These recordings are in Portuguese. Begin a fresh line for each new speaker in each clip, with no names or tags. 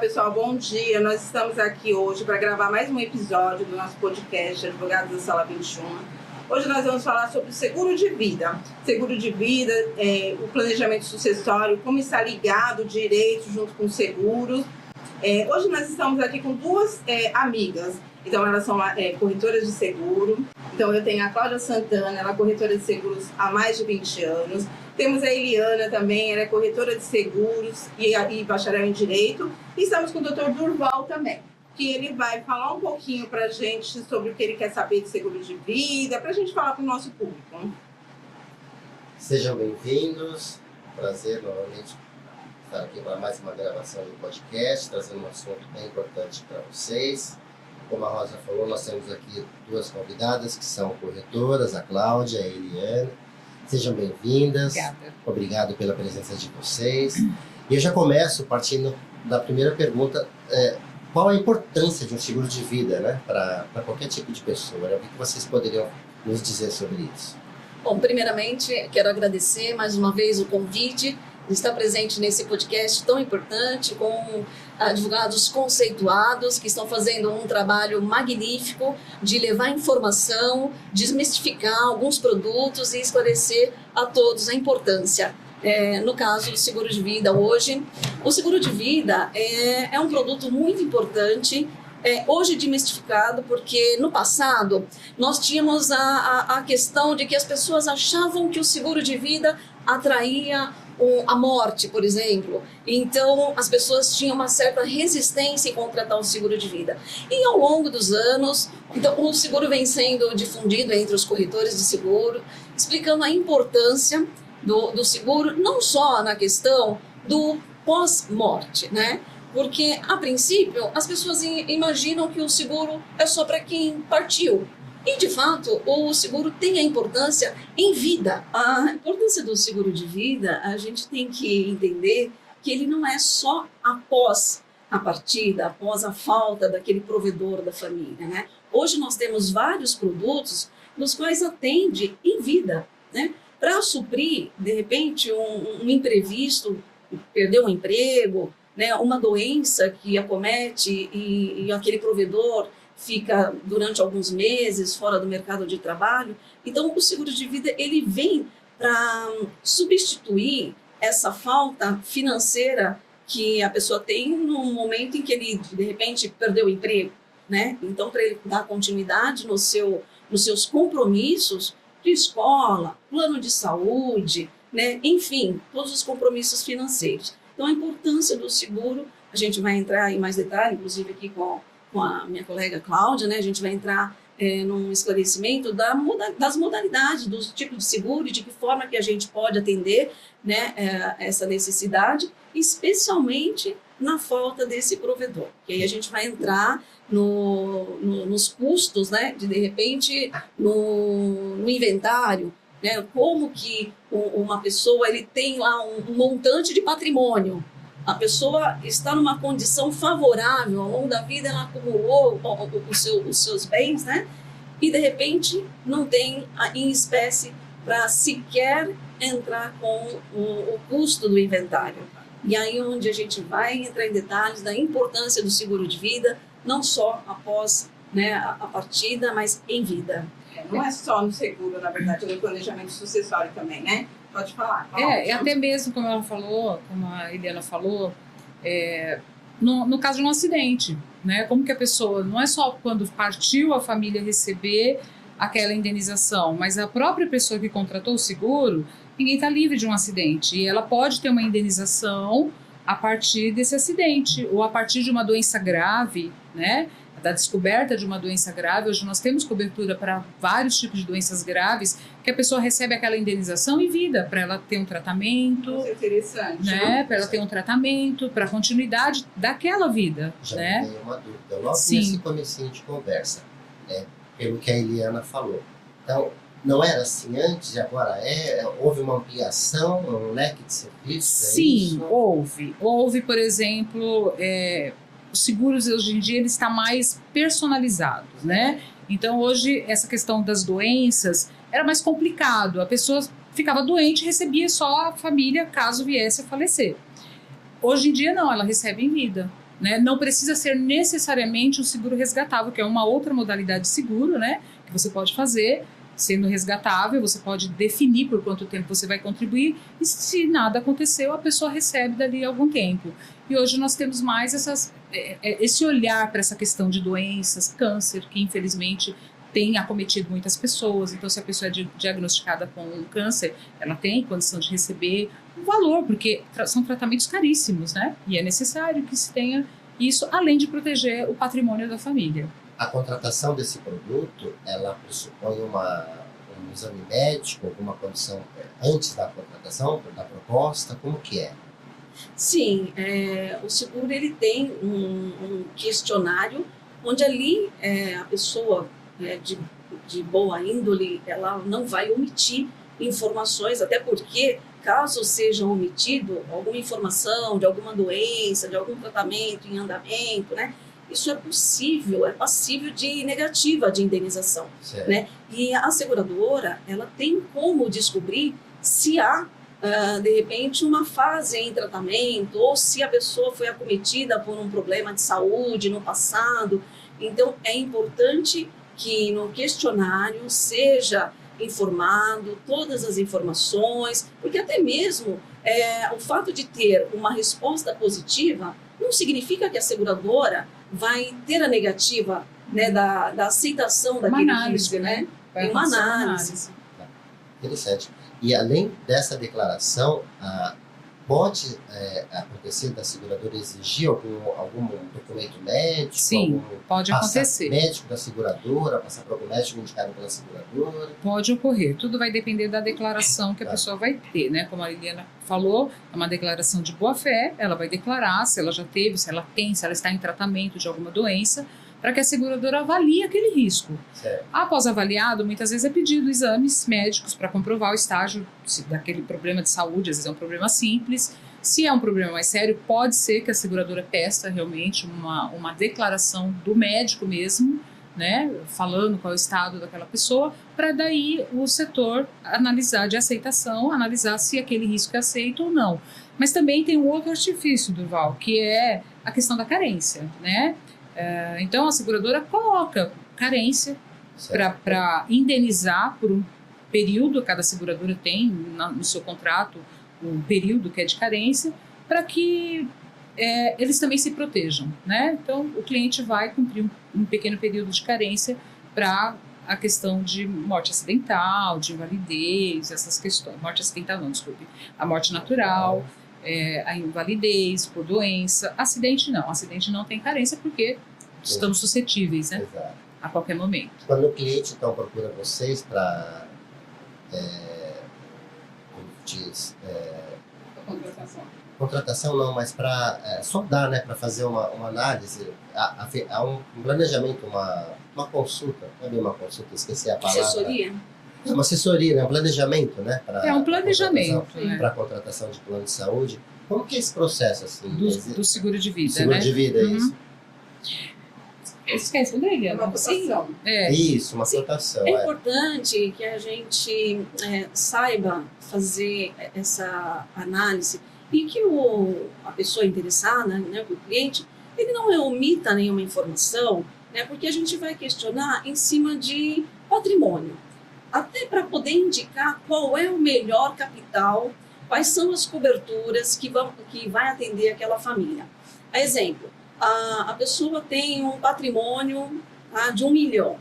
pessoal, bom dia. Nós estamos aqui hoje para gravar mais um episódio do nosso podcast Advogados da Sala 21. Hoje nós vamos falar sobre o seguro de vida. Seguro de vida, o planejamento sucessório, como está ligado o direito junto com os seguros. Hoje nós estamos aqui com duas amigas. Então, elas são corretoras de seguro. Então, eu tenho a Cláudia Santana, ela é corretora de seguros há mais de 20 anos. Temos a Eliana também, ela é corretora de seguros e bacharel em Direito. E estamos com o Dr. Durval também, que ele vai falar um pouquinho para a gente sobre o que ele quer saber de seguro de vida, para a gente falar para o nosso público.
Sejam bem-vindos. Prazer novamente estar aqui para mais uma gravação do podcast, trazendo um assunto bem importante para vocês. Como a Rosa falou, nós temos aqui duas convidadas que são corretoras, a Cláudia e a Eliana. Sejam bem-vindas.
Obrigada.
Obrigado pela presença de vocês. E eu já começo partindo da primeira pergunta. Qual a importância de um seguro de vida, né, para qualquer tipo de pessoa? O que vocês poderiam nos dizer sobre isso?
Bom, primeiramente, quero agradecer mais uma vez o convite de estar presente nesse podcast tão importante, com advogados conceituados que estão fazendo um trabalho magnífico de levar informação, desmistificar alguns produtos e esclarecer a todos a importância. No caso do seguro de vida hoje, o seguro de vida é um produto muito importante, hoje desmistificado, porque no passado nós tínhamos a questão de que as pessoas achavam que o seguro de vida atraía a morte, por exemplo. Então, as pessoas tinham uma certa resistência em contratar o seguro de vida. E ao longo dos anos, então, o seguro vem sendo difundido entre os corretores de seguro, explicando a importância do seguro, não só na questão do pós-morte, né? Porque, a princípio, as pessoas imaginam que o seguro é só para quem partiu. E, de fato, o seguro tem a importância em vida. A importância do seguro de vida, a gente tem que entender que ele não é só após a partida, após a falta daquele provedor da família, né? Hoje nós temos vários produtos nos quais atende em vida, né? Para suprir, de repente, um imprevisto, perder um emprego, né? Uma doença que acomete e aquele provedor fica durante alguns meses fora do mercado de trabalho. Então, o seguro de vida ele vem para substituir essa falta financeira que a pessoa tem no momento em que ele, de repente, perdeu o emprego, né? Então, para ele dar continuidade nos seus compromissos de escola, plano de saúde, né? Enfim, todos os compromissos financeiros. Então, a importância do seguro, a gente vai entrar em mais detalhe, inclusive aqui com a minha colega Cláudia, né? A gente vai entrar num esclarecimento das modalidades, dos tipos de seguro e de que forma que a gente pode atender, né, essa necessidade, especialmente na falta desse provedor. E aí a gente vai entrar nos custos, né, de repente, no inventário, né, como que uma pessoa ele tem lá um montante de patrimônio. A pessoa está numa condição favorável, ao longo da vida ela acumulou os seus bens, né? E de repente não tem em espécie para sequer entrar com o custo do inventário. E aí onde a gente vai entrar em detalhes da importância do seguro de vida, não só após, né, a partida, mas em vida.
Não é só no seguro, na verdade, no planejamento sucessório também, né? Pode falar.
Até mesmo, como ela falou, como a Eliana falou, no caso de um acidente, né? Como que a pessoa, não é só quando partiu a família receber aquela indenização, mas a própria pessoa que contratou o seguro, ninguém está livre de um acidente. E ela pode ter uma indenização a partir desse acidente, ou a partir de uma doença grave, né? Da descoberta de uma doença grave. Hoje nós temos cobertura para vários tipos de doenças graves, que a pessoa recebe aquela indenização em vida, para ela ter um tratamento.
Isso é interessante.
Né? Para ela ter um tratamento, para a continuidade daquela vida.
Já
né?
tenho uma dúvida. Logo
Sim.
nesse comecinho de conversa, pelo que a Eliana falou. Então, não era assim antes e agora houve uma ampliação, um leque de serviços?
Sim, houve. Houve, por exemplo, os seguros hoje em dia ele está mais personalizados, né? Então hoje essa questão das doenças era mais complicado. A pessoa ficava doente e recebia só a família caso viesse a falecer. Hoje em dia não, ela recebe em vida, né? Não precisa ser necessariamente o seguro resgatável, que é uma outra modalidade de seguro, né? Que você pode fazer. Sendo resgatável, você pode definir por quanto tempo você vai contribuir e se nada aconteceu, a pessoa recebe dali algum tempo. E hoje nós temos mais esse olhar para essa questão de doenças, câncer, que infelizmente tem acometido muitas pessoas. Então, se a pessoa é diagnosticada com um câncer, ela tem condição de receber um valor, porque são tratamentos caríssimos, né? E é necessário que se tenha isso, além de proteger o patrimônio da família.
A contratação desse produto, ela pressupõe um exame médico, alguma condição antes da contratação, da proposta, como que é?
Sim, o seguro ele tem um questionário onde ali a pessoa de boa índole, ela não vai omitir informações, até porque caso seja omitido alguma informação de alguma doença, de algum tratamento em andamento, né? Isso é possível, é passível de negativa de indenização, né? E a seguradora, ela tem como descobrir se há, de repente, uma fase em tratamento ou se a pessoa foi acometida por um problema de saúde no passado. Então, é importante que no questionário seja informado todas as informações, porque até mesmo o fato de ter uma resposta positiva não significa que a seguradora vai ter a negativa, né, da aceitação daquele risco, né?
Vai
uma análise.
Interessante. E além dessa declaração, pode acontecer da seguradora exigir algum documento médico?
Sim, pode acontecer.
Médico da seguradora, passar para algum médico indicado pela seguradora?
Pode ocorrer. Tudo vai depender da declaração que a pessoa vai ter, né? Como a Liliana falou, é uma declaração de boa-fé, ela vai declarar se ela já teve, se ela tem, se ela está em tratamento de alguma doença, para que a seguradora avalie aquele risco.
Certo.
Após avaliado, muitas vezes é pedido exames médicos para comprovar o estágio daquele problema de saúde, às vezes é um problema simples. Se é um problema mais sério, pode ser que a seguradora peça realmente uma declaração do médico mesmo, né, falando qual é o estado daquela pessoa, para daí o setor analisar de aceitação, analisar se aquele risco é aceito ou não. Mas também tem um outro artifício, Durval, que é a questão da carência, né? Então a seguradora coloca carência para indenizar por um período, cada seguradora tem no seu contrato um período que é de carência, para que eles também se protejam, né? Então o cliente vai cumprir um pequeno período de carência para a questão de morte acidental, de invalidez, essas questões. Morte acidental não, desculpe. A morte natural, a invalidez por doença. Acidente não tem carência porque estamos suscetíveis, né?
Exato.
A qualquer momento.
Quando o cliente, então, procura vocês para, como diz, contratação não, mas para sondar, né, para fazer uma análise, há um planejamento, uma consulta, não é bem uma consulta, esqueci a palavra.
Assessoria?
É uma assessoria, né, um planejamento, né?
Um planejamento.
Para a contratação de plano de saúde. Como que é esse processo, assim?
Do seguro de vida,
seguro
né?
de vida, é isso.
Esquece dele?
Uma cotação.
Isso, uma cotação.
É importante que a gente saiba fazer essa análise e que a pessoa interessada, né, o cliente, ele não omita nenhuma informação, né, porque a gente vai questionar em cima de patrimônio, até para poder indicar qual é o melhor capital, quais são as coberturas que vai atender aquela família. A exemplo, a pessoa tem um patrimônio de 1 milhão.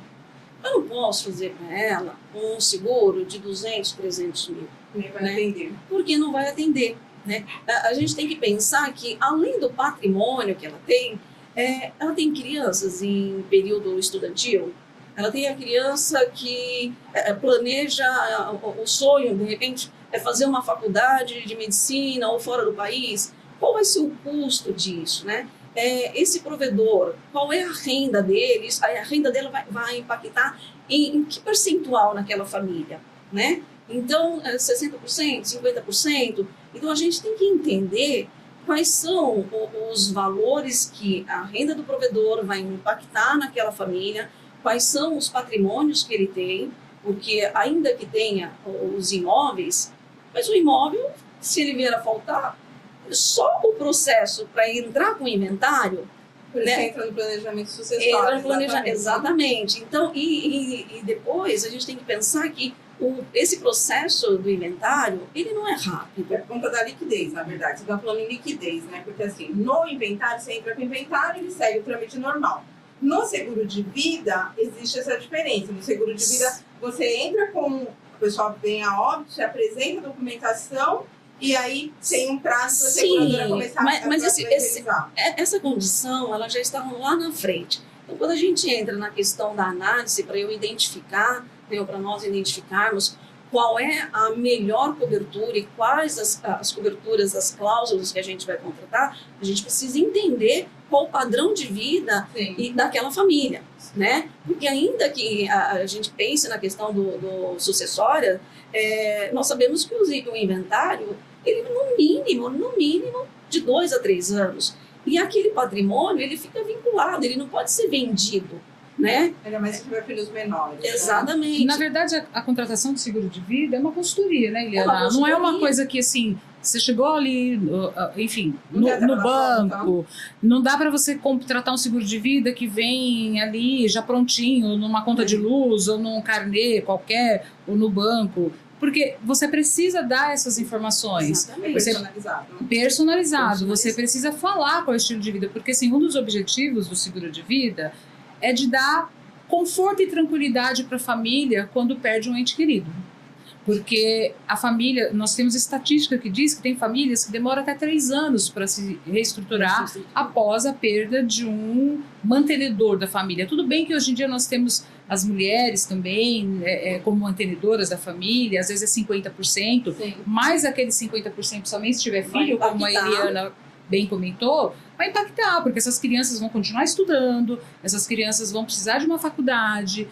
Eu não posso fazer para ela um seguro de 200, 300 mil.
Nem vai atender.
Porque não vai atender, né? A gente tem que pensar que, além do patrimônio que ela tem crianças em período estudantil, ela tem a criança que planeja o sonho, de repente, é fazer uma faculdade de medicina ou fora do país. Qual vai ser o custo disso, né? Esse provedor, qual é a renda deles? A renda dela vai impactar em que percentual naquela família, né? Então, 60%, 50%. Então, a gente tem que entender quais são os valores que a renda do provedor vai impactar naquela família, quais são os patrimônios que ele tem, porque ainda que tenha os imóveis, mas o imóvel, se ele vier a faltar, só o processo para entrar com o inventário,
Por isso
né?
entra no planejamento sucessório.
Entra no planejamento. Exatamente. Então, e depois a gente tem que pensar que esse processo do inventário, ele não é rápido.
É por conta da liquidez, na verdade. Você está falando em liquidez, né? Porque assim, no inventário, você entra com o inventário, ele segue o trâmite normal. No seguro de vida, existe essa diferença. No seguro de vida, você entra com... O pessoal vem a óbito, você apresenta a documentação e aí tem um prazo para a seguradora começar
mas
a realizar.
essa condição, ela já está lá na frente. Então, quando a gente entra na questão da análise, para eu identificar, para nós identificarmos qual é a melhor cobertura e quais as coberturas, as cláusulas que a gente vai contratar, a gente precisa entender qual o padrão de vida e daquela família, né? Porque ainda que a gente pense na questão do sucessória, nós sabemos que o inventário, ele no mínimo, de 2 a 3 anos. E aquele patrimônio, ele fica vinculado, ele não pode ser vendido, né?
Ainda mais se tiver filhos menores.
Exatamente.
E, na verdade, a contratação de seguro de vida é uma consultoria, né, Eliana? Não é uma coisa que, assim, você chegou ali, enfim, no banco, não dá para você contratar um seguro de vida que vem ali já prontinho, numa conta de luz, ou num carnê qualquer, ou no banco. Porque você precisa dar essas informações. Personalizado. Você precisa falar qual é o estilo de vida. Porque, assim, um dos objetivos do seguro de vida é de dar conforto e tranquilidade para a família quando perde um ente querido. Porque a família, nós temos estatística que diz que tem famílias que demoram até 3 anos para se reestruturar após a perda de um mantenedor da família. Tudo bem que hoje em dia nós temos as mulheres também como mantenedoras da família, às vezes é 50%, mas aqueles 50% somente se tiver filho, como a Eliana bem comentou, vai impactar, porque essas crianças vão continuar estudando, essas crianças vão precisar de uma faculdade.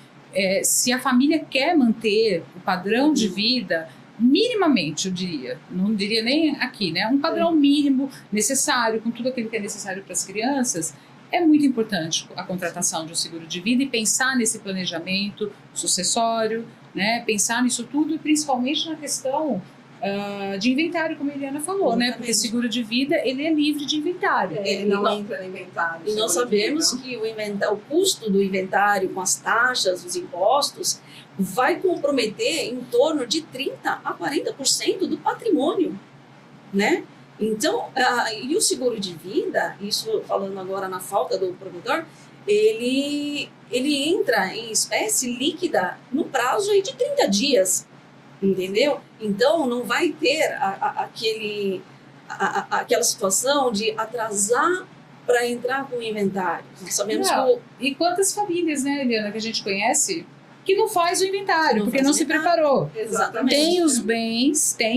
Se a família quer manter o padrão de vida, minimamente, eu diria, não diria nem aqui, né? Um padrão mínimo necessário, com tudo aquilo que é necessário para as crianças, é muito importante a contratação de um seguro de vida e pensar nesse planejamento sucessório, né? Pensar nisso tudo e principalmente na questão de inventário, como a Eliana falou, né? Porque seguro de vida, ele é livre de inventário.
Ele não entra no inventário.
E nós sabemos que o custo do inventário com as taxas, os impostos, vai comprometer em torno de 30% a 40% do patrimônio, né? Então, e o seguro de vida, isso falando agora na falta do provedor, ele entra em espécie líquida no prazo aí de 30 dias. Entendeu? Então, não vai ter aquela situação de atrasar para entrar com o inventário. Nós sabemos
E quantas famílias, né, Eliana, que a gente conhece, que não faz o inventário, porque não se preparou.
Exatamente.
Tem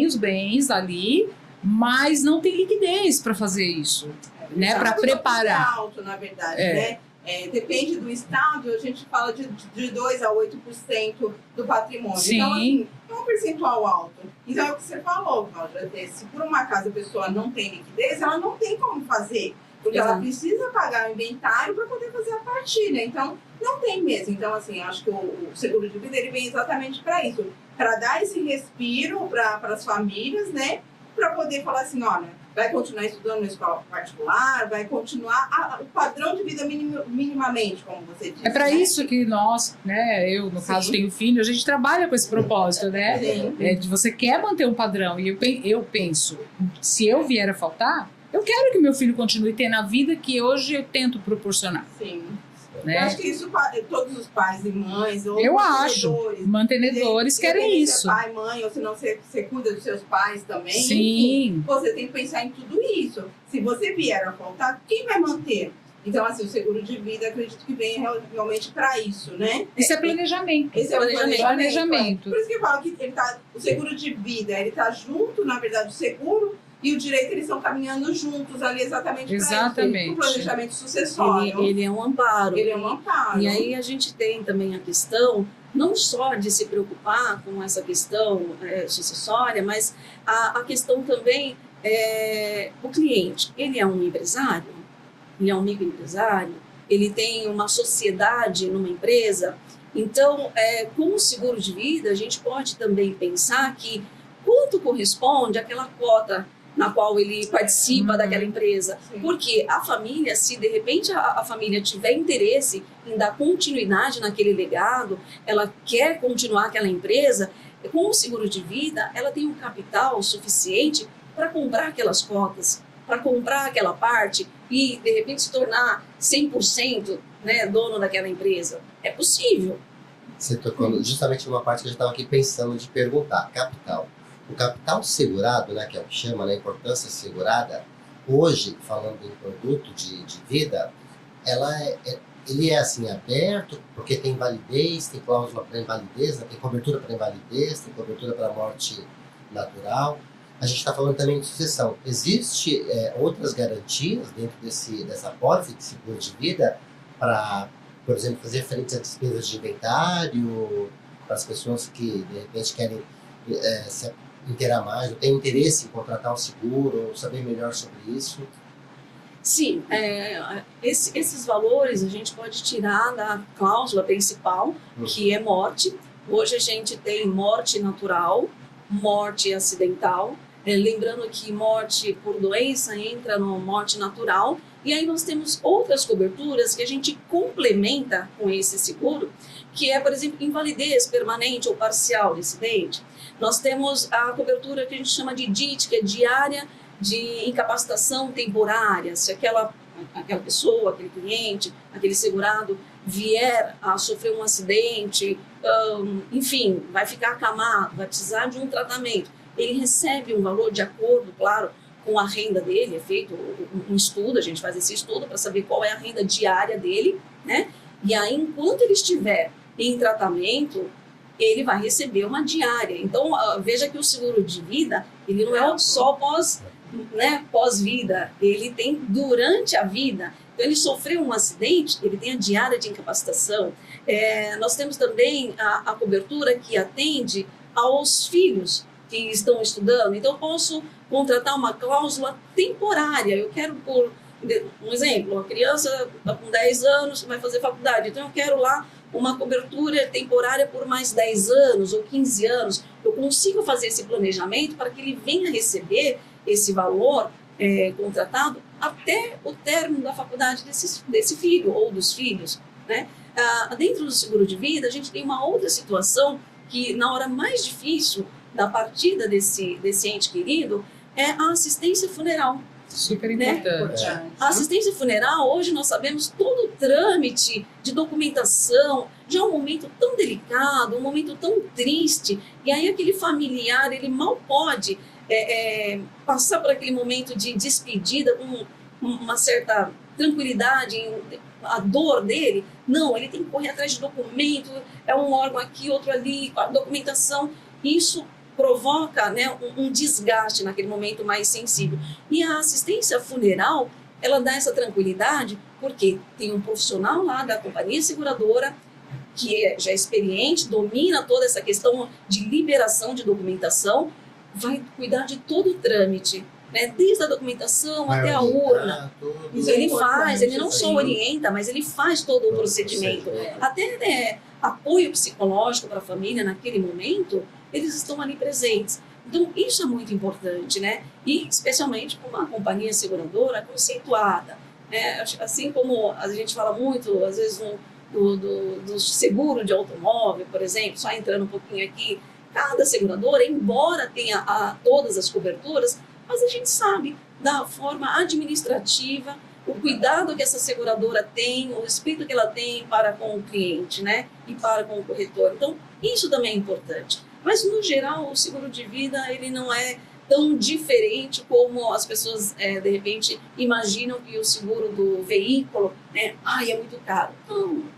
os bens ali, mas não tem liquidez para fazer isso, né? Para preparar.
Alto, na verdade, né? Depende do estado, a gente fala de 2% a 8% do patrimônio.
Sim.
Então, assim, é um percentual alto. Então, é o que você falou, Cláudia. Se por uma acaso a pessoa não tem liquidez, ela não tem como fazer. Porque ela precisa pagar o inventário para poder fazer a partilha. Então, não tem mesmo. Então, assim, acho que o seguro de vida ele vem exatamente para isso. Para dar esse respiro para as famílias, né? Para poder falar assim, olha, vai continuar estudando na escola particular, vai continuar o padrão de vida minimamente, como você disse.
É para isso que nós, né, eu no caso tenho filho, a gente trabalha com esse propósito, né? De você quer manter um padrão. E eu penso, se eu vier a faltar, eu quero que meu filho continue tendo a vida que hoje eu tento proporcionar.
Sim.
Né?
Eu acho que isso todos os pais e mães, ou
mantenedores querem isso.
Você é pai, mãe, ou senão você cuida dos seus pais também.
Sim.
Enfim, você tem que pensar em tudo isso. Se você vier a faltar, quem vai manter? Então, assim, o seguro de vida, acredito que vem realmente para isso, né?
Isso é planejamento.
Esse é o
planejamento.
Por isso que eu falo que o seguro de vida, ele tá junto, na verdade, o seguro e o direito, eles estão caminhando juntos ali exatamente para isso. O planejamento sucessório.
Ele é um amparo.
Ele é um amparo.
E aí a gente tem também a questão, não só de se preocupar com essa questão sucessória, mas a questão também, o cliente, ele é um empresário, ele é um microempresário, ele tem uma sociedade numa empresa. Então, com o seguro de vida, a gente pode também pensar que quanto corresponde àquela cota na qual ele participa daquela empresa.
Sim.
Porque a família, se de repente a família tiver interesse em dar continuidade naquele legado, ela quer continuar aquela empresa, com o seguro de vida, ela tem um capital suficiente para comprar aquelas cotas, para comprar aquela parte e, de repente, se tornar 100%, né, dono daquela empresa. É possível.
Você tocou justamente numa parte que a gente estava aqui pensando de perguntar, capital. O capital segurado, né, que é o que chama, né, importância segurada, hoje, falando em produto de vida, ele é assim aberto, porque tem validez, tem cláusula para invalidez, né, tem cobertura para invalidez, tem cobertura para morte natural. A gente está falando também de sucessão. Existe outras garantias dentro dessa apólice de seguro de vida para, por exemplo, fazer frente a despesas de inventário, para as pessoas que, de repente, querem se inteirar mais, ou têm interesse em contratar um seguro, ou saber melhor sobre isso?
Sim, esses valores a gente pode tirar da cláusula principal, que é morte. Hoje a gente tem morte natural, morte acidental, lembrando que morte por doença entra no morte natural, e aí nós temos outras coberturas que a gente complementa com esse seguro, que é, por exemplo, invalidez permanente ou parcial de acidente. Nós temos a cobertura que a gente chama de DIT, que é diária de incapacitação temporária. Se aquela pessoa, aquele cliente, aquele segurado vier a sofrer um acidente, enfim, vai ficar acamado, vai precisar de um tratamento, ele recebe um valor de acordo, claro, com a renda dele. É feito um estudo, a gente faz esse estudo para saber qual é a renda diária dele, né? E aí, enquanto ele estiver em tratamento, ele vai receber uma diária. Então, veja que o seguro de vida, ele não é só pós-vida, ele tem durante a vida. Então, ele sofreu um acidente, ele tem a diária de incapacitação. Nós temos também a cobertura que atende aos filhos que estão estudando. Então, eu posso contratar uma cláusula temporária. Eu quero, por um exemplo, a criança está com 10 anos, vai fazer faculdade, então eu quero lá uma cobertura temporária por mais 10 anos ou 15 anos. Eu consigo fazer esse planejamento para que ele venha receber esse valor contratado até o término da faculdade desse filho ou dos filhos, né? Dentro do seguro de vida, a gente tem uma outra situação que, na hora mais difícil da partida desse ente querido, é a assistência funeral.
Super
né?
importante.
A assistência funeral, hoje nós sabemos todo o trâmite de documentação, já é um momento tão delicado, um momento tão triste, e aí aquele familiar, ele mal pode passar por aquele momento de despedida com uma certa tranquilidade, a dor dele. Não, ele tem que correr atrás de documento, é um órgão aqui, outro ali, a documentação. Isso provoca, né, um desgaste naquele momento mais sensível. E a assistência funeral, ela dá essa tranquilidade porque tem um profissional lá da companhia seguradora que já é experiente, domina toda essa questão de liberação de documentação, vai cuidar de todo o trâmite, né, desde a documentação até a urna. Ele faz, ele não só orienta, mas ele faz todo o procedimento. Até apoio psicológico para a família naquele momento, eles estão ali presentes. Então, isso é muito importante, né? E especialmente com uma companhia seguradora conceituada, né? Assim como a gente fala muito, às vezes, do seguro de automóvel, por exemplo, só entrando um pouquinho aqui, cada seguradora, embora tenha todas as coberturas, mas a gente sabe da forma administrativa, o cuidado que essa seguradora tem, o respeito que ela tem para com o cliente, né? E para com o corretor. Então, isso também é importante. Mas, no geral, o seguro de vida, ele não é tão diferente como as pessoas, de repente, imaginam que o seguro do veículo, né? É muito caro.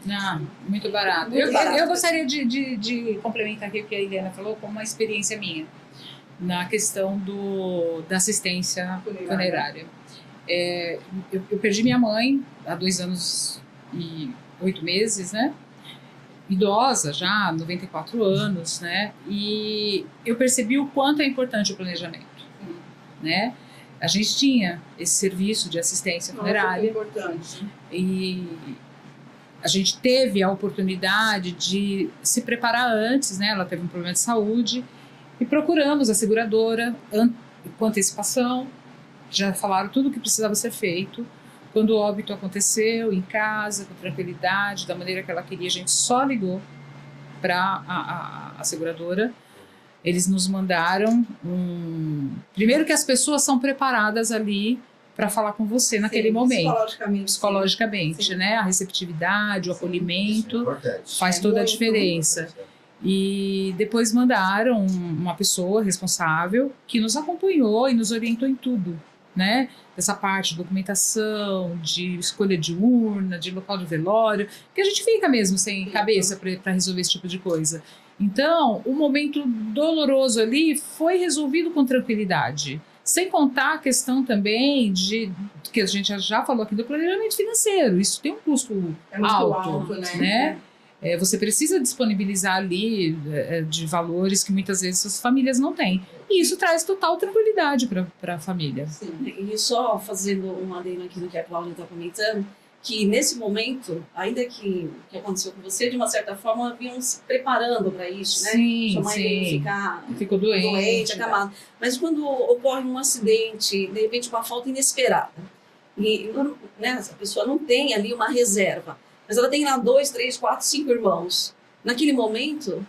Não, muito barato.
Muito barato.
Eu gostaria de complementar aqui o que a Eliana falou com uma experiência minha na questão da assistência funerária. Eu perdi minha mãe há 2 anos e 8 meses, né? Idosa já, 94 anos, né? E eu percebi o quanto é importante o planejamento, né? A gente tinha esse serviço de assistência funerária.
Nossa, que importante.
E a gente teve a oportunidade de se preparar antes, né? Ela teve um problema de saúde e procuramos a seguradora com antecipação, já falaram tudo o que precisava ser feito. Quando o óbito aconteceu, em casa, com tranquilidade, da maneira que ela queria, a gente só ligou para a seguradora. Eles nos mandaram primeiro que as pessoas são preparadas ali para falar com você naquele momento. Psicologicamente, né? A receptividade, o acolhimento faz toda a diferença. E depois mandaram uma pessoa responsável que nos acompanhou e nos orientou em tudo, né? Dessa parte de documentação, de escolha de urna, de local de velório, que a gente fica mesmo sem cabeça para resolver esse tipo de coisa. Então, o momento doloroso ali foi resolvido com tranquilidade. Sem contar a questão também que a gente já falou aqui do planejamento financeiro. Isso tem um custo alto, né? Você precisa disponibilizar ali de valores que muitas vezes as famílias não têm. E isso traz total tranquilidade para a família.
Sim, e só fazendo um adendo aqui no que a Cláudia está comentando, que nesse momento, ainda que aconteceu com você, de uma certa forma, vinham se preparando para isso, né?
Sim,
sua mãe
ficou doente,
acamada. Mas quando ocorre um acidente, de repente uma falta inesperada, e né, essa pessoa não tem ali uma reserva, mas ela tem lá 2, 3, 4, 5 irmãos. Naquele momento,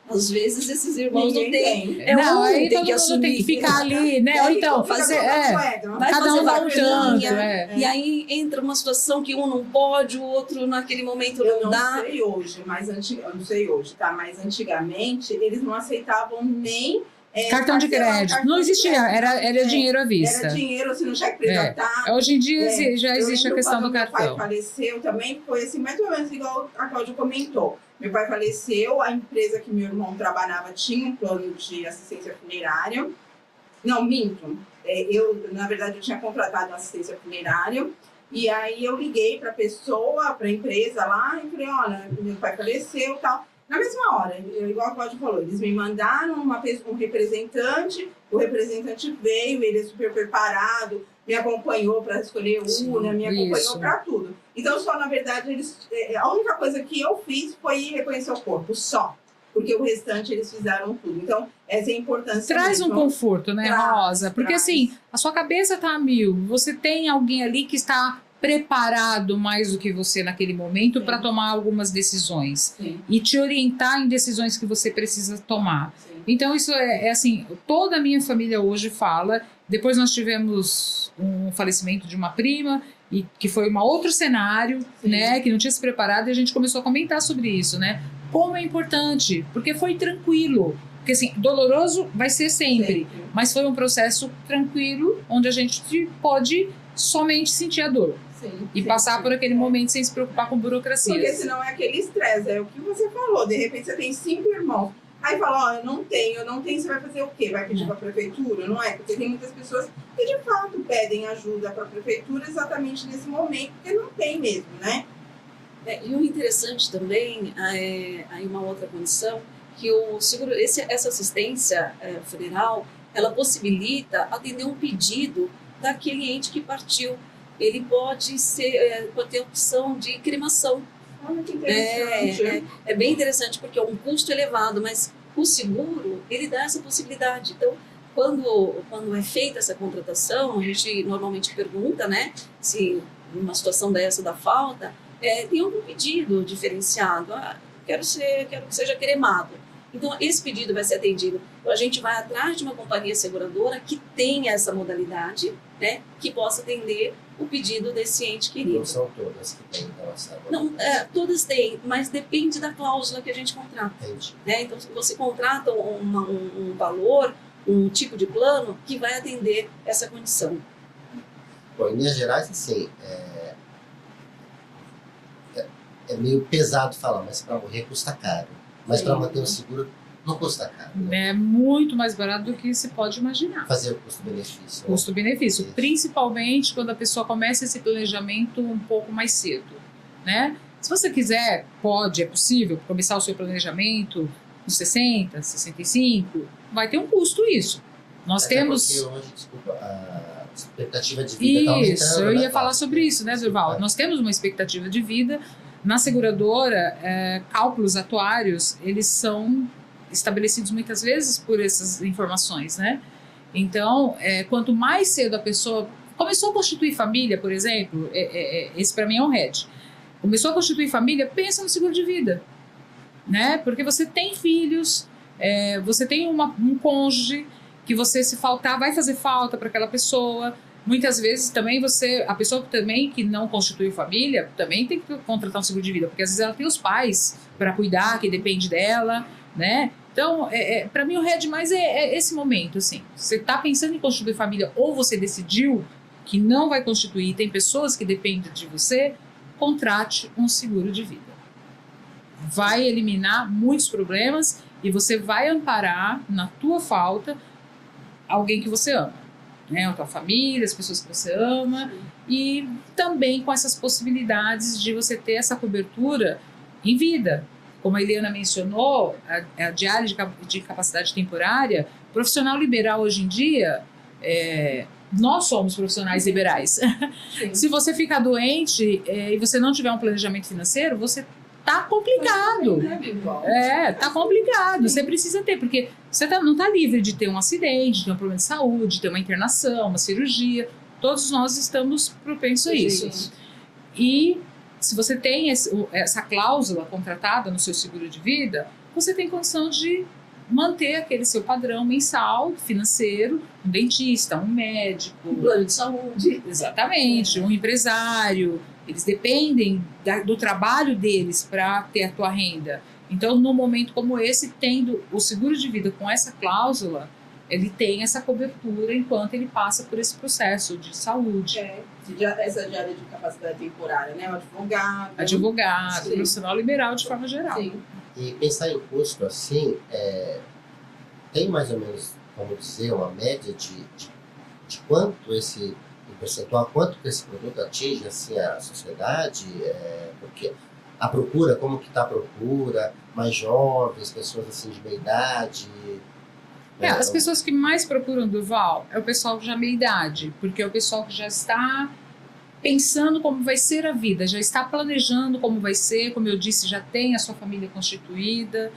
às vezes esses irmãos não têm.
Aí todo mundo tem que ficar ali, né? Ou então fazer. Cada um dá um tanto.
E aí entra uma situação que um não pode, o outro naquele momento não dá.
Eu não sei hoje, tá? Mas antigamente eles não aceitavam nem.
Cartão de crédito. Não existia, era dinheiro à vista.
Era dinheiro, assim, no cheque predatado.
Hoje em dia já existe a questão do cartão.
Meu pai faleceu também, foi assim, mais ou menos igual a Cláudia comentou. Meu pai faleceu, a empresa que meu irmão trabalhava tinha um plano de assistência funerária. Não, minto. Na verdade, eu tinha contratado assistência funerária. E aí eu liguei para a pessoa, para a empresa lá, e falei, olha, meu pai faleceu e tal. Na mesma hora, igual a Cláudia falou, eles me mandaram um representante, o representante veio, ele é super preparado, me acompanhou para escolher urna, me acompanhou para tudo. Então, só na verdade, a única coisa que eu fiz foi ir reconhecer o corpo, só. Porque o restante eles fizeram tudo. Então, essa é a importância.
Traz um conforto, né, Rosa? Porque assim, a sua cabeça está a mil, você tem alguém ali que está preparado mais do que você naquele momento para tomar algumas decisões. Sim. E te orientar em decisões que você precisa tomar. Sim. Então isso é assim, toda a minha família hoje fala. Depois nós tivemos um falecimento de uma prima, e que foi um outro cenário, né, que não tinha se preparado, e a gente começou a comentar sobre isso, né? Como é importante, porque foi tranquilo. Porque assim, doloroso vai ser sempre. Mas foi um processo tranquilo, onde a gente pode somente sentir a dor. E passar por aquele momento sem se preocupar com burocracia.
Porque senão é aquele estresse, é o que você falou. De repente você tem 5 irmãos. Aí fala, eu não tenho, você vai fazer o quê? Vai pedir para a prefeitura? Não é? Porque tem muitas pessoas que de fato pedem ajuda para a prefeitura exatamente nesse momento, porque não tem mesmo, né?
E o interessante também, aí uma outra condição, que o seguro, essa assistência funeral, ela possibilita atender um pedido daquele ente que partiu. Ele pode ter a opção de cremação.
Olha que interessante.
É bem interessante, porque é um custo elevado, mas o seguro, ele dá essa possibilidade. Então, quando é feita essa contratação, a gente normalmente pergunta, né, se numa situação dessa da falta, tem algum pedido diferenciado. Quero que seja cremado. Então, esse pedido vai ser atendido. Então, a gente vai atrás de uma companhia seguradora que tenha essa modalidade, né, que possa atender o pedido desse ente querido.
Não são todas que têm relação.
Não, todas têm, mas depende da cláusula que a gente contrata.
Entendi.
Né? Então, você contrata um valor, um tipo de plano que vai atender essa condição.
Bom, em Minas Gerais, assim, é meio pesado falar, mas para morrer custa caro. Mas para manter o seguro não custa caro. Né?
É muito mais barato do que se pode imaginar.
Fazer o custo-benefício.
Custo-benefício, principalmente quando a pessoa começa esse planejamento um pouco mais cedo, né? Se você quiser, é possível começar o seu planejamento com 60, 65, vai ter um custo isso. Nós temos...
Porque hoje, desculpa, a expectativa de vida está aumentando.
Isso, eu ia falar sobre isso, né, Durval? Nós temos uma expectativa de vida. Na seguradora, cálculos atuários, eles são estabelecidos muitas vezes por essas informações, né? Então, quanto mais cedo a pessoa começou a constituir família, por exemplo, esse para mim é um head. Começou a constituir família, pensa no seguro de vida, né? Porque você tem filhos, você tem um cônjuge que você, se faltar, vai fazer falta para aquela pessoa. Muitas vezes também a pessoa também que não constituiu família, também tem que contratar um seguro de vida, porque às vezes ela tem os pais para cuidar, que depende dela, né? Então, para mim o head mais é esse momento, assim. Você está pensando em constituir família ou você decidiu que não vai constituir, tem pessoas que dependem de você, contrate um seguro de vida. Vai eliminar muitos problemas e você vai amparar na tua falta alguém que você ama, né? A tua família, as pessoas que você ama. Sim. E também com essas possibilidades de você ter essa cobertura em vida. Como a Eliana mencionou, a diária de capacidade temporária, profissional liberal hoje em dia, nós somos profissionais liberais. Se você ficar doente e você não tiver um planejamento financeiro, você tá complicado. Tá complicado. Você precisa ter, porque você não tá livre de ter um acidente, de ter um problema de saúde, de ter uma internação, uma cirurgia. Todos nós estamos propensos a isso. E se você tem essa cláusula contratada no seu seguro de vida, você tem condição de manter aquele seu padrão mensal, financeiro, um dentista, um médico,
um plano de saúde.
Exatamente, um empresário. Eles dependem do trabalho deles para ter a tua renda. Então, num momento como esse, tendo o seguro de vida com essa cláusula, ele tem essa cobertura enquanto ele passa por esse processo de saúde.
Essa diária de capacidade temporária, né? O
advogado, profissional liberal de forma geral.
Sim. E pensar em custo assim, tem mais ou menos, como dizer, uma média de quanto esse percentual, quanto que esse produto atinge assim, a sociedade, porque a procura, como que está a procura, mais jovens, pessoas assim de meia idade.
As pessoas que mais procuram Durval é o pessoal de meia idade, porque é o pessoal que já está pensando como vai ser a vida, já está planejando como vai ser, como eu disse, já tem a sua família constituída.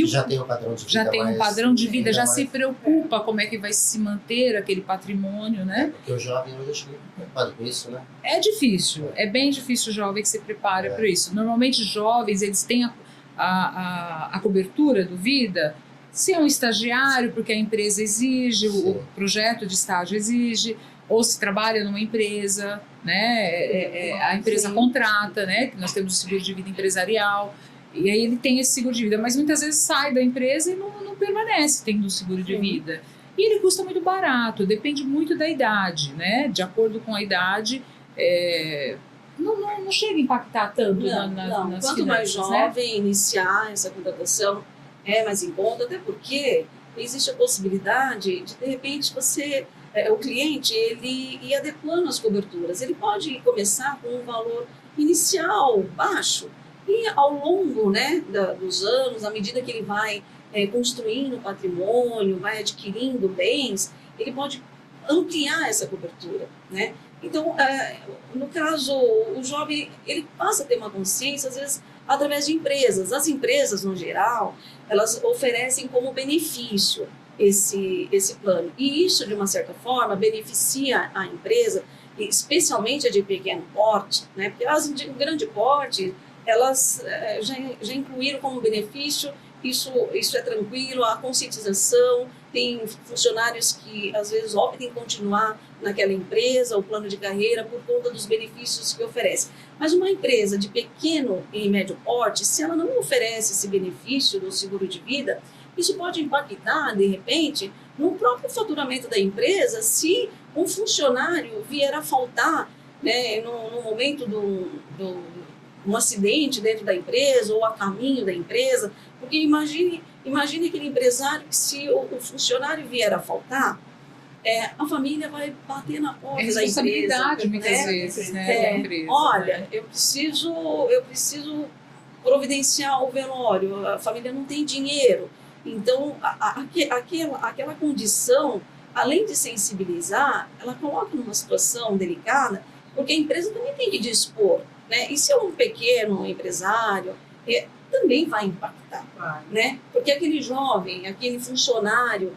Já tem um padrão de vida.
Já tem um padrão de vida, já se preocupa como é que vai se manter aquele patrimônio, né?
Porque o jovem hoje está preocupado com isso, né?
É difícil, é bem difícil o jovem que se prepare para isso. Normalmente jovens, eles têm a cobertura do vida, se é um estagiário, porque a empresa exige, o projeto de estágio exige, ou se trabalha numa empresa, né? A empresa contrata, né? Que nós temos o seguro de vida empresarial. E aí ele tem esse seguro de vida, mas muitas vezes sai da empresa e não permanece tendo um seguro de vida. E ele custa muito barato, depende muito da idade, né? De acordo com a idade, não chega a impactar tanto nas
Quanto
finanças,
mais jovem iniciar essa contratação, é mais em conta, até porque existe a possibilidade de repente, o cliente, ele ir adequando as coberturas. Ele pode começar com um valor inicial baixo, e ao longo, né, dos anos, à medida que ele vai construindo patrimônio, vai adquirindo bens, ele pode ampliar essa cobertura, né? Então, no caso, o jovem, ele passa a ter uma consciência, às vezes, através de empresas. As empresas, no geral, elas oferecem como benefício esse plano. E isso, de uma certa forma, beneficia a empresa, especialmente a de pequeno porte, né? Porque as de grande porte, elas já incluíram como benefício, isso é tranquilo, a conscientização, tem funcionários que às vezes optam em continuar naquela empresa, o plano de carreira, por conta dos benefícios que oferece. Mas uma empresa de pequeno e médio porte, se ela não oferece esse benefício do seguro de vida, isso pode impactar, de repente, no próprio faturamento da empresa, se um funcionário vier a faltar, né, no momento um acidente dentro da empresa ou a caminho da empresa, porque imagine aquele empresário que, se o funcionário vier a faltar, a família vai bater na porta da empresa.
É responsabilidade, muitas vezes, né, da empresa.
Olha, eu preciso providenciar o velório, a família não tem dinheiro. Então, aquela condição, além de sensibilizar, ela coloca numa situação delicada, porque a empresa também tem que dispor, né? E se é um pequeno empresário, também vai impactar, né? Porque aquele jovem, aquele funcionário,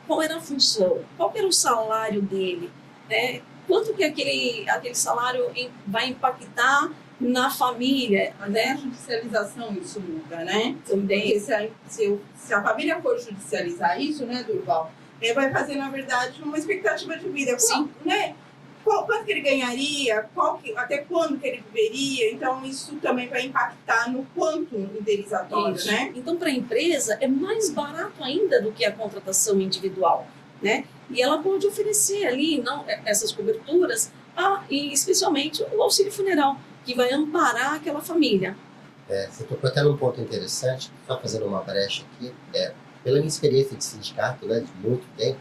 qual era a função, qual era o salário dele, né? Quanto que aquele salário vai impactar na família,
Né? A
né?
judicialização isso muda, né?
Também.
Porque se a família for judicializar isso, né, Durval, vai fazer, na verdade, uma expectativa de vida.
Sim.
Né? Quanto que ele ganharia, até quando que ele viveria, então isso também vai impactar no quanto indenizatório,
Isso.
né?
Então, para a empresa, é mais barato ainda do que a contratação individual, né? E ela pode oferecer ali essas coberturas, e especialmente o auxílio funeral, que vai amparar aquela família.
Você tocou até num ponto interessante, só fazendo uma brecha aqui, pela minha experiência de sindicato, né, de muito tempo,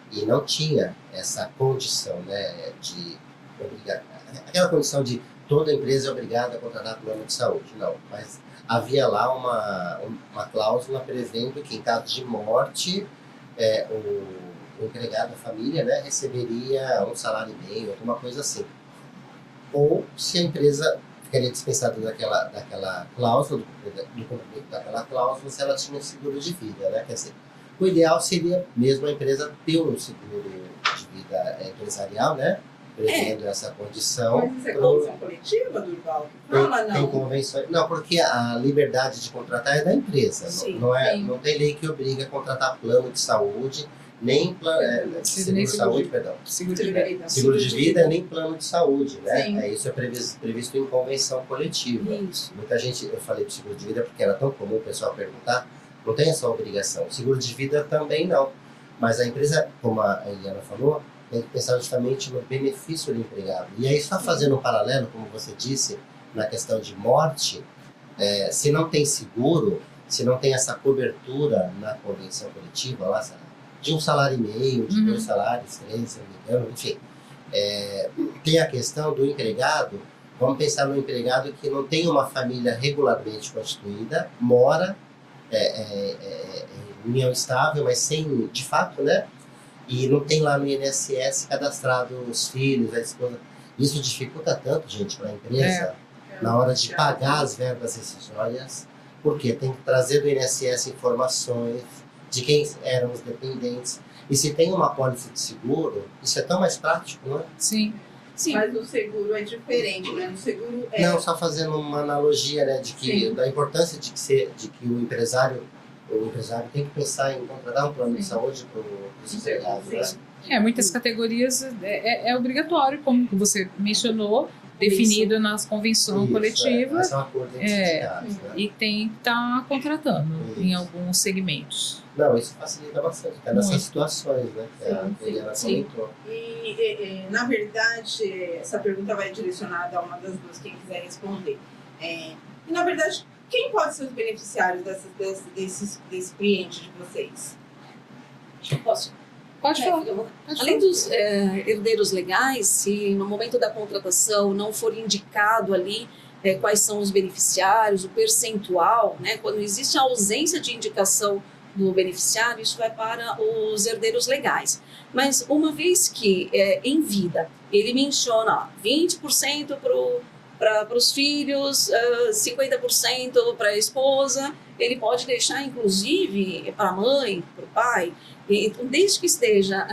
e não tinha essa condição, né, de obrigar, aquela condição de toda empresa é obrigada a contratar plano de saúde, não, mas havia lá uma cláusula prevendo que em caso de morte, o empregado, a família, né, receberia um salário e meio, alguma coisa assim. Ou se a empresa ficaria dispensada daquela cláusula, do cumprimento daquela cláusula, se ela tinha seguro de vida, né? Quer dizer, o ideal seria mesmo a empresa ter um seguro de vida empresarial, né? Prevendo essa condição.
Mas isso é condição coletiva, Durval? Fala,
Tem
não.
convenções. Não, porque a liberdade de contratar é da empresa.
Sim,
Não tem lei que obriga a contratar plano de saúde, nem seguro de saúde, perdão.
Seguro de vida.
Seguro de vida nem plano de saúde, né?
Sim.
Isso é previsto em convenção coletiva.
Isso.
Muita gente, eu falei de seguro de vida porque era tão comum o pessoal perguntar, não tem essa obrigação. Seguro de vida também não. Mas a empresa, como a Eliana falou, tem que pensar justamente no benefício do empregado. E aí, só fazendo um paralelo, como você disse, na questão de morte, se não tem seguro, se não tem essa cobertura na convenção coletiva, lá, de um salário e meio, de 2 salários, 3, se não me engano, enfim. Tem a questão do empregado, vamos pensar no empregado que não tem uma família regularmente constituída, mora em união estável, mas sem, de fato, né? E não tem lá no INSS cadastrado os filhos, a esposa. Isso dificulta tanto, gente, para a empresa, na hora de pagar as verbas rescisórias, porque tem que trazer do INSS informações de quem eram os dependentes. E se tem uma pólice de seguro, isso é tão mais prático, não é?
Sim.
Sim.
Mas o seguro é diferente, né? O seguro
Não, só fazendo uma analogia, né, da importância de que o empresário tem que pensar em contratar um plano de saúde para os empregados, né?
Muitas categorias é obrigatório, como você mencionou, definido nas convenções
Isso,
coletivas,
esse é um acordo entre sindicatos, né?
e tem que estar contratando em alguns segmentos.
Não, isso facilita bastante, até nessas
Muito.
situações, né? Que a Eliana comentou.
E, na verdade, essa pergunta vai direcionada a uma das duas, quem quiser responder. E, na verdade, quem pode ser os beneficiários desse cliente de vocês?
Posso?
Pode falar.
Além dos herdeiros legais, se no momento da contratação não for indicado ali quais são os beneficiários, o percentual, né, quando existe a ausência de indicação do beneficiário, isso vai para os herdeiros legais. Mas uma vez que em vida ele menciona 20% para os filhos, 50% para a esposa, ele pode deixar inclusive para a mãe, para o pai. Então, desde que esteja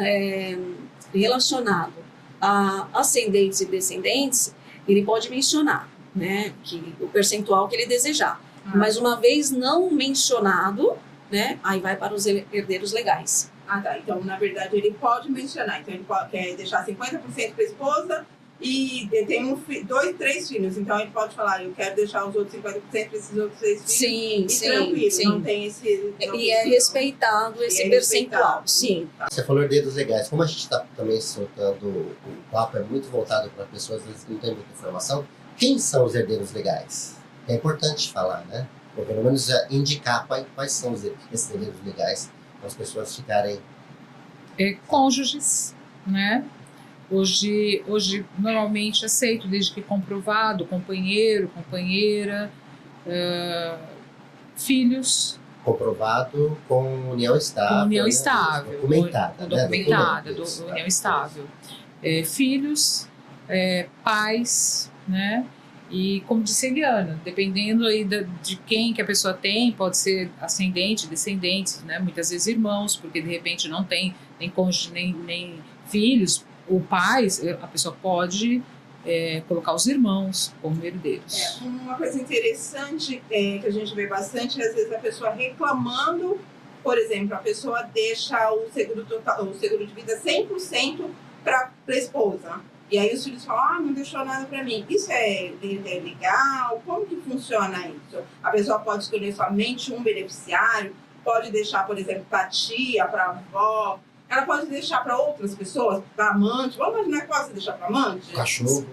relacionado a ascendentes e descendentes, ele pode mencionar, né, o percentual que ele desejar. Mas uma vez não mencionado, né, aí vai para os herdeiros legais.
Tá. Então, na verdade, ele pode mencionar. Então, ele quer deixar 50% para a esposa e tem 2, 3 filhos. Então, ele pode falar, eu quero deixar os outros 50% para esses outros 3 filhos.
Sim,
Tranquilo,
sim.
não tem esse...
E é respeitado esse percentual, sim.
Você falou herdeiros legais. Como a gente está também soltando, o papo é muito voltado para pessoas às vezes que não têm muita informação, quem são os herdeiros legais? É importante falar, né? Ou pelo menos indicar quais são esses herdeiros legais, para as pessoas ficarem...
Cônjuges, né? Hoje normalmente aceito, desde que comprovado, companheiro, companheira, filhos.
Comprovado com união estável.
Com união
né?
Estável.
Documentada.
Documentada,
Né? Documento,
união estável. Filhos, pais, né? E como disse a Eliana, dependendo aí de quem que a pessoa tem, pode ser ascendente, descendentes, né? Muitas vezes irmãos, porque de repente não tem nem cônjuge, nem filhos, ou pais, a pessoa pode colocar os irmãos como herdeiros.
Uma coisa interessante que a gente vê bastante é, às vezes, a pessoa reclamando, por exemplo, a pessoa deixa o seguro de vida 100% para a esposa. E aí os filhos falam, não deixou nada para mim. Isso é legal? Como que funciona isso? A pessoa pode escolher somente um beneficiário, pode deixar, por exemplo, para a tia, para a avó, ela pode deixar para outras pessoas, para amante. Vamos imaginar que pode deixar para amante?
Cachorro.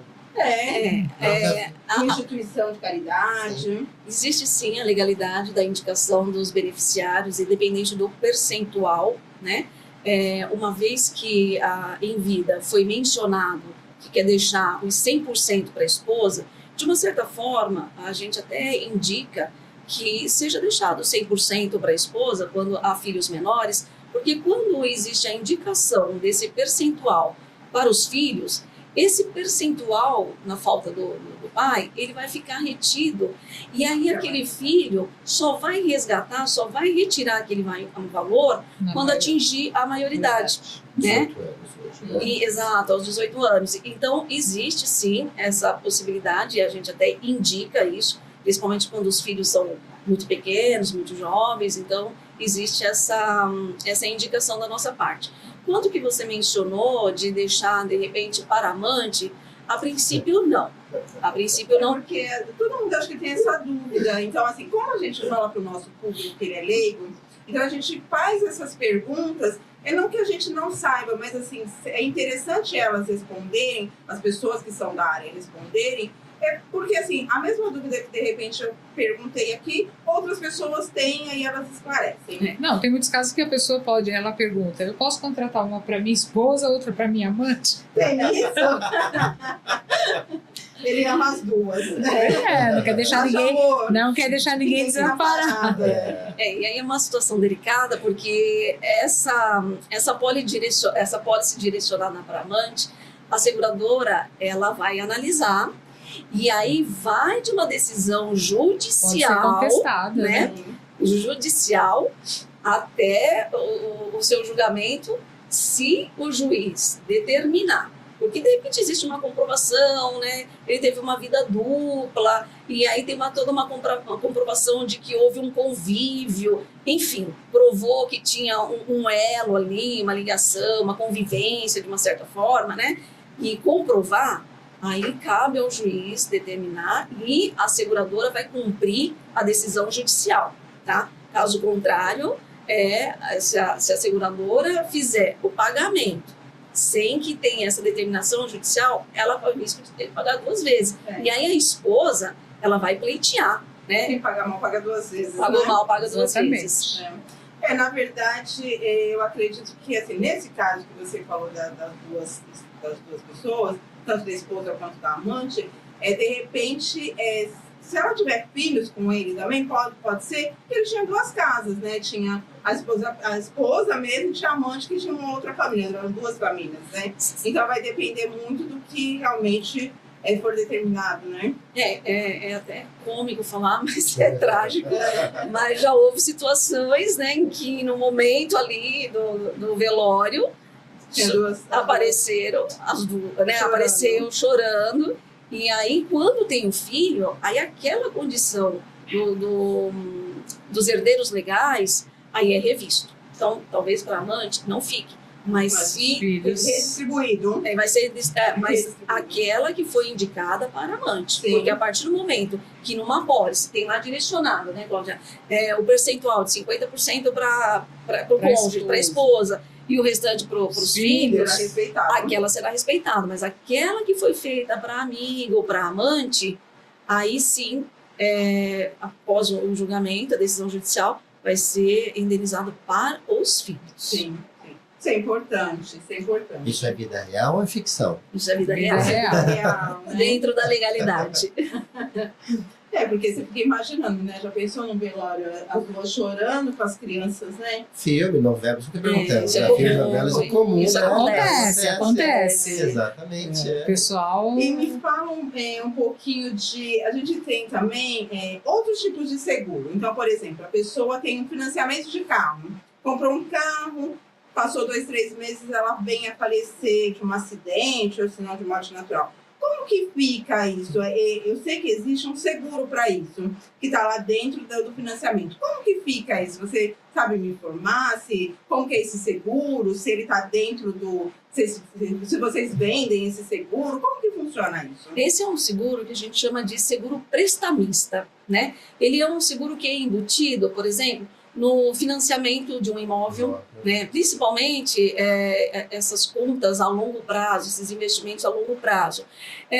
Uma instituição de caridade.
Existe sim a legalidade da indicação dos beneficiários, independente do percentual, né? Uma vez que em vida foi mencionado que quer deixar os 100% para a esposa, de uma certa forma, a gente até indica que seja deixado 100% para a esposa quando há filhos menores, porque quando existe a indicação desse percentual para os filhos, esse percentual, na falta do pai, ele vai ficar retido. E aí aquele filho só vai resgatar, só vai retirar aquele valor quando atingir a maioridade. Né?
18 anos hoje, né?
Exato, aos 18 anos. Então, existe sim essa possibilidade, e a gente até indica isso, principalmente quando os filhos são muito pequenos, muito jovens, então existe essa indicação da nossa parte. Quanto que você mencionou de deixar, de repente, para amante, a princípio não. A princípio não.
Porque todo mundo acho que tem essa dúvida. Então, assim, como a gente fala para o nosso público que ele é leigo, então a gente faz essas perguntas, não que a gente não saiba, mas assim, é interessante elas responderem, as pessoas que são da área responderem, porque assim, a mesma dúvida que de repente eu perguntei aqui, outras pessoas têm e elas esclarecem.
Não, tem muitos casos que a pessoa ela pergunta, eu posso contratar uma para minha esposa, outra para minha amante?
Tem isso? Ele ama as duas, né?
Não quer deixar ninguém desamparado.
E aí é uma situação delicada, porque essa pólice direcionada para amante, a seguradora ela vai analisar. E aí vai de uma decisão judicial,
contestada,
né? Judicial, até o seu julgamento, se o juiz determinar. Porque de repente existe uma comprovação, né? Ele teve uma vida dupla, e aí tem toda uma comprovação de que houve um convívio, enfim, provou que tinha um elo ali, uma ligação, uma convivência de uma certa forma, né? E comprovar. Aí cabe ao juiz determinar e a seguradora vai cumprir a decisão judicial, tá? Caso contrário, se a seguradora fizer o pagamento sem que tenha essa determinação judicial, ela corre o risco de ter que pagar 2 vezes. E aí a esposa, ela vai pleitear, né?
Quem paga mal paga 2 vezes,
Pagou
né?
mal, paga 2
Exatamente.
vezes.
Na verdade, eu acredito que, assim, nesse caso que você falou das duas pessoas, tanto da esposa quanto da amante, de repente, se ela tiver filhos com ele também, pode ser que ele tinha 2 casas, né? Tinha a esposa mesmo, tinha a amante que tinha uma outra família, eram 2 famílias, né? Então vai depender muito do que realmente for determinado, né?
É até cômico falar, mas é trágico. Mas já houve situações, né, em que no momento ali do velório, apareceram as duas, né? Apareceram chorando. E aí, quando tem um filho, aí aquela condição dos herdeiros legais, aí é revisto. Então, talvez para a amante não fique, mas se
filhos
redistribuído,
vai ser mas aquela que foi indicada para a amante.
Sim.
Porque a partir do momento que numa pólice tem lá direcionado, né, Cláudia, o percentual de 50% para o cônjuge, para a esposa, e o restante para os filhos, aquela será respeitada. Mas aquela que foi feita para amigo ou para amante, aí sim, após o julgamento, a decisão judicial, vai ser indenizado para os filhos.
Sim. Isso é importante,
Isso é vida real ou é ficção?
Isso é vida
Vida
real.
Real, né?
Dentro da legalidade.
Porque você fica imaginando, né? Já pensou num velório, as duas chorando com as crianças, né?
Filme, novela, isso que eu tô perguntando.
isso é
Né?
comum,
Filme, novelas é comum,
isso
né?
acontece.
Exatamente.
O pessoal...
E me fala um pouquinho de... A gente tem também outros tipos de seguro. Então, por exemplo, a pessoa tem um financiamento de carro. Comprou um carro, passou 2, 3 meses, ela vem a falecer de um acidente ou sinal de morte natural. Como que fica isso? Eu sei que existe um seguro para isso, que está lá dentro do financiamento. Como que fica isso? Você sabe me informar como que é esse seguro? Se ele está dentro do... Se vocês vendem esse seguro? Como que funciona isso?
Esse é um seguro que a gente chama de seguro prestamista, né? Ele é um seguro que é embutido, por exemplo, no financiamento de um imóvel, né? Principalmente essas contas a longo prazo, esses investimentos a longo prazo.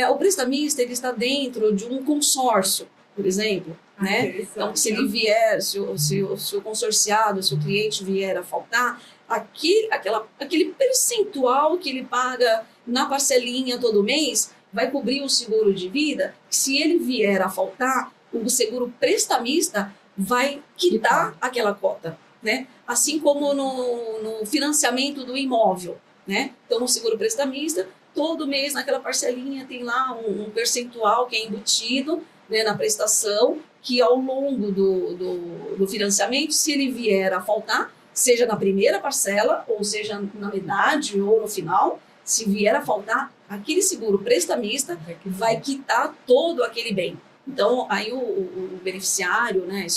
O prestamista ele está dentro de um consórcio, por exemplo, né? Então, se ele vier, se o consorciado, se o cliente vier a faltar, aquele percentual que ele paga na parcelinha todo mês vai cobrir o seguro de vida. Se ele vier a faltar, o seguro prestamista vai quitar aquela cota, né? Assim como no financiamento do imóvel, né? Então, no seguro prestamista, todo mês naquela parcelinha tem lá um percentual que é embutido, né, na prestação, que ao longo do financiamento, se ele vier a faltar, seja na primeira parcela, ou seja na metade ou no final, se vier a faltar, aquele seguro prestamista vai quitar todo aquele bem. Então, aí o beneficiário, né,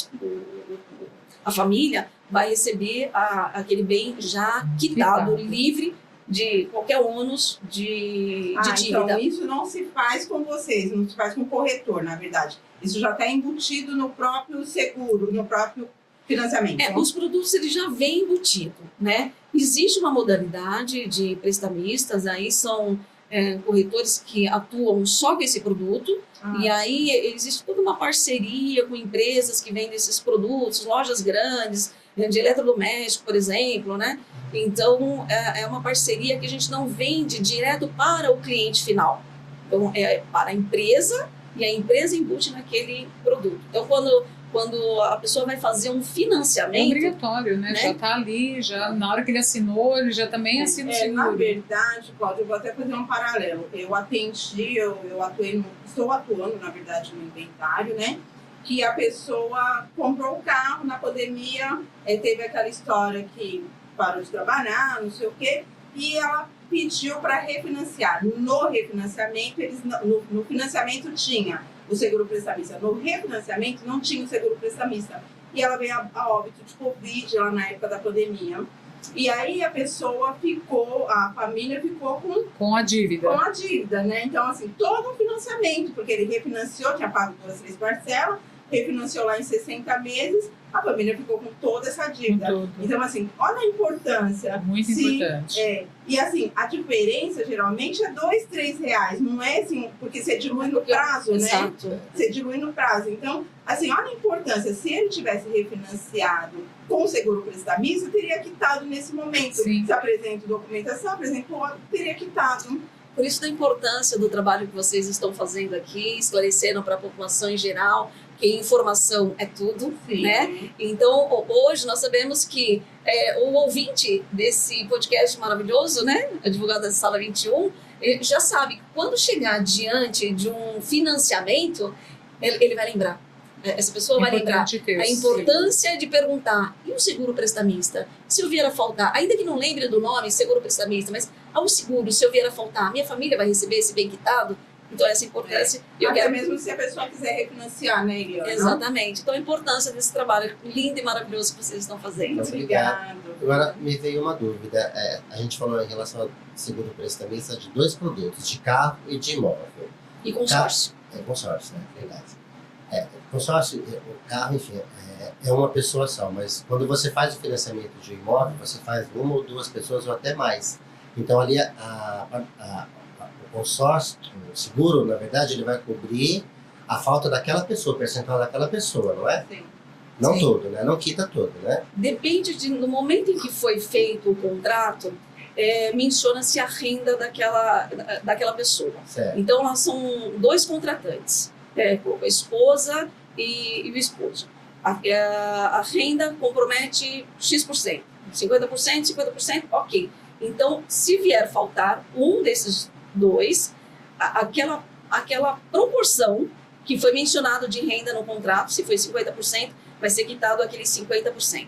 a família, vai receber aquele bem já quitado, livre de qualquer ônus de dívida.
Então, isso não se faz com vocês, não se faz com o corretor, na verdade. Isso já está embutido no próprio seguro, no próprio financiamento.
Os produtos eles já vêm embutidos, né? Existe uma modalidade de prestamistas, aí são corretores que atuam só com esse produto, e aí existe toda uma parceria com empresas que vendem esses produtos, lojas grandes, de eletrodoméstico, por exemplo, né? Então, é uma parceria que a gente não vende direto para o cliente final. Então, é para a empresa, e a empresa embute naquele produto. Então, quando a pessoa vai fazer um financiamento...
É obrigatório, né? Já está ali, já, na hora que ele assinou, ele já também assina o seguro.
Na verdade, Cláudia, eu vou até fazer um paralelo. Eu estou atuando, na verdade, no inventário, né? Que a pessoa comprou o carro na pandemia, teve aquela história que parou de trabalhar, não sei o quê, e ela pediu para refinanciar. No refinanciamento, no financiamento tinha o seguro prestamista. No refinanciamento não tinha o seguro prestamista. E ela veio a óbito de Covid lá na época da pandemia. E aí a família ficou
com a dívida.
Com a dívida, né? Então, assim, todo um financiamento, porque ele refinanciou, tinha pago 2, 3 parcelas, refinanciou lá em 60 meses, a família ficou com toda essa dívida. Então, assim, olha a importância.
Muito importante.
E assim, a diferença geralmente é 2, 3 reais. Não é assim, porque você dilui no prazo, né?
Exato.
Você dilui no prazo. Então, assim, olha a importância. Se ele tivesse refinanciado com o seguro prestamista, teria quitado nesse momento.
Sim.
Se apresenta documentação, apresentou, teria quitado.
Por isso da importância do trabalho que vocês estão fazendo aqui, esclarecendo para a população em geral, que informação é tudo, né? Então, hoje nós sabemos que o ouvinte desse podcast maravilhoso, né? Advogado da Sala 21, já sabe que quando chegar diante de um financiamento, ele vai lembrar. Essa pessoa vai lembrar a importância de perguntar, e o seguro prestamista? Se eu vier a faltar, ainda que não lembre do nome, seguro prestamista, mas ao seguro, se eu vier a faltar, minha família vai receber esse bem quitado? Então, essa importância...
Até mesmo se a pessoa quiser refinanciar, né, Eliana?
Exatamente. Então, a importância desse trabalho lindo e maravilhoso que vocês estão fazendo.
Obrigada.
Agora, me veio uma dúvida. A gente falou em relação ao seguro prestamista de 2 produtos, de carro e de imóvel.
E consórcio.
Consórcio, né? Verdade. Consórcio, o carro, enfim, é uma pessoa só, mas quando você faz o financiamento de imóvel, você faz 1 ou 2 pessoas ou até mais. Então, ali, o consórcio, o seguro, na verdade, ele vai cobrir a falta daquela pessoa, o percentual daquela pessoa, não é?
Sim.
Não todo, né? Não quita todo, né?
Depende do momento em que foi feito o contrato, menciona-se a renda daquela pessoa.
Certo.
Então, lá são 2 contratantes. Colocou a esposa e o esposo. A renda compromete X%, 50%, ok. Então, se vier faltar um desses dois, aquela proporção que foi mencionado de renda no contrato, se foi 50%, vai ser quitado aqueles 50%.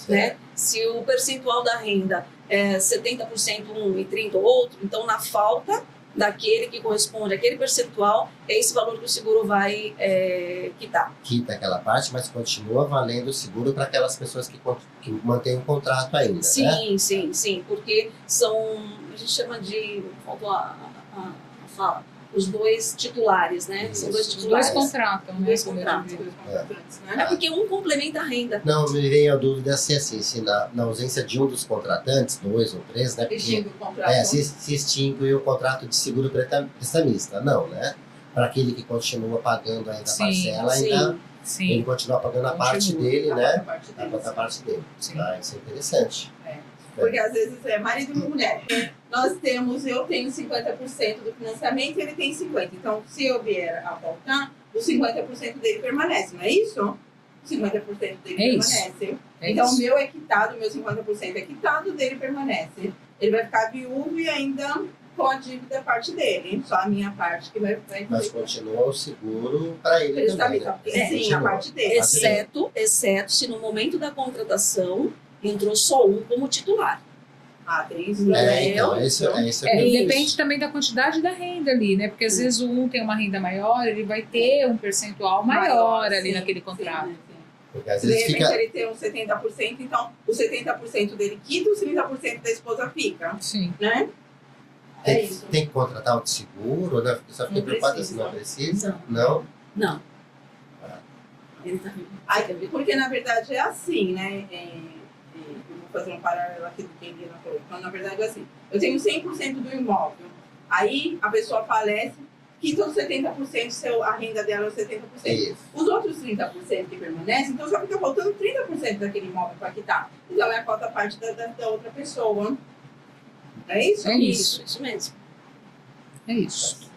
Né? Se o percentual da renda é 70% um e 30% outro, então na falta daquele que corresponde àquele percentual, é esse valor que o seguro vai quitar.
Quita aquela parte, mas continua valendo o seguro para aquelas pessoas que mantêm o contrato ainda,
sim,
né?
Sim, porque a gente chama de, faltou a fala, os dois titulares, né?
Isso.
São dois
Os
titulares.
dois contratam, né?
Dois contratos. É porque um complementa a renda.
Não, me vem a dúvida se assim, se na ausência de um dos contratantes, 2 ou 3, né? Porque,
Extingue o contrato.
se extingue o contrato de seguro prestamista, não, né? Para aquele que continua pagando ainda a parcela, ainda
Sim.
ele continua pagando a parte
Continua.
dele,
A
né?
parte
A
deles.
parte dele.
Sim.
Ah, isso é interessante.
Porque às vezes é marido e mulher. Eu tenho 50% do financiamento e ele tem 50%. Então, se eu vier a faltar, o 50% dele permanece, não é isso? O 50% dele permanece. Então, o meu é quitado, o meu 50% é quitado, o dele permanece. Ele vai ficar viúvo e ainda com a dívida parte dele. Só a minha parte que vai
Mas continua o seguro para ele também, né?
Sim,
Continua.
a parte dele.
Exceto se no momento da contratação entrou só um como titular.
Tem isso também.
Então, isso
Isso.
E depende também da quantidade da renda ali, né? Porque às vezes um tem uma renda maior, ele vai ter um percentual maior ali
sim,
naquele contrato.
sim.
Porque às
De
vezes
repente
fica...
ele tem uns 70%, então o 70% dele quita, os 30% da esposa fica,
Sim.
né? É isso.
Tem que contratar outro seguro, né? Porque só fiquei
Não
preocupado
precisa.
se não precisa. Não?
Não.
Ah.
Ele tá
Porque na verdade é assim, né? Eu vou fazer um paralelo aqui do que a Eliana falou. Então, na verdade é assim, eu tenho 100% do imóvel, aí a pessoa falece, quita os 70%, a renda dela é os 70%.
Isso.
Os outros 30% que permanecem, então só fica faltando 30% daquele imóvel para quitar. Então é a cota parte da outra pessoa. É isso?
É isso.
Isso mesmo.
É isso.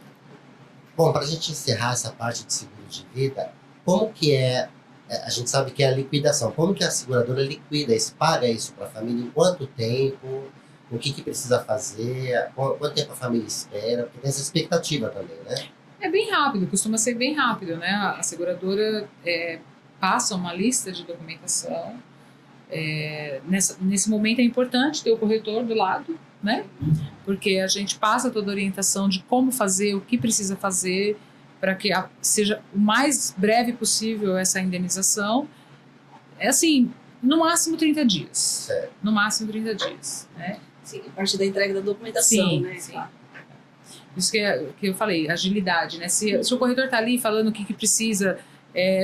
Bom, para a gente encerrar essa parte de seguro de vida, como que a gente sabe que é a liquidação, como que a seguradora liquida isso, paga isso para a família, em quanto tempo, o que precisa fazer, quanto tempo a família espera, porque tem essa expectativa também, né?
É bem rápido, costuma ser bem rápido, né? A seguradora passa uma lista de documentação. Nesse momento é importante ter o corretor do lado, né? Porque a gente passa toda a orientação de como fazer, o que precisa fazer, para que seja o mais breve possível essa indenização. É assim, no máximo 30 dias.
Certo.
No máximo 30 dias, né?
Sim, a parte da entrega da documentação,
Sim,
né?
sim. Isso que eu falei, agilidade, né? Se o corretor está ali falando o que precisa,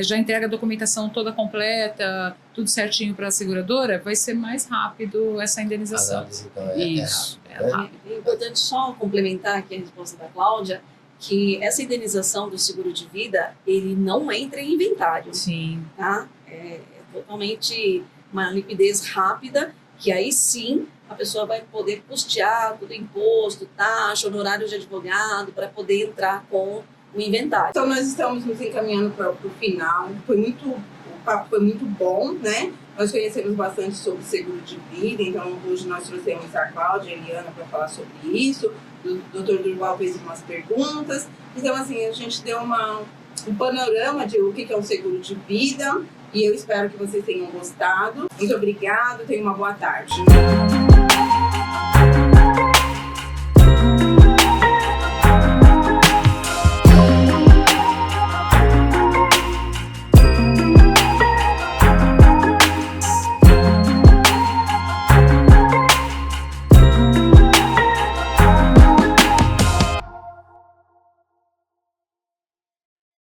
já entrega a documentação toda completa, tudo certinho para a seguradora, vai ser mais rápido essa indenização.
A análise, então,
Isso,
rápido, né?
rápido.
É importante só complementar aqui a resposta da Cláudia, que essa indenização do seguro de vida, ele não entra em inventário,
Sim.
tá? É totalmente uma liquidez rápida, que aí sim a pessoa vai poder custear todo o imposto, taxa, honorário de advogado, para poder entrar com o inventário.
Então nós estamos nos encaminhando para o final. O papo foi muito bom, né? Nós conhecemos bastante sobre seguro de vida, então hoje nós trouxemos a Cláudia e a Eliana para falar sobre isso. O Dr. Durval fez umas perguntas. Então, assim, a gente deu um panorama de o que é um seguro de vida. E eu espero que vocês tenham gostado. Muito obrigada, tenham uma boa tarde.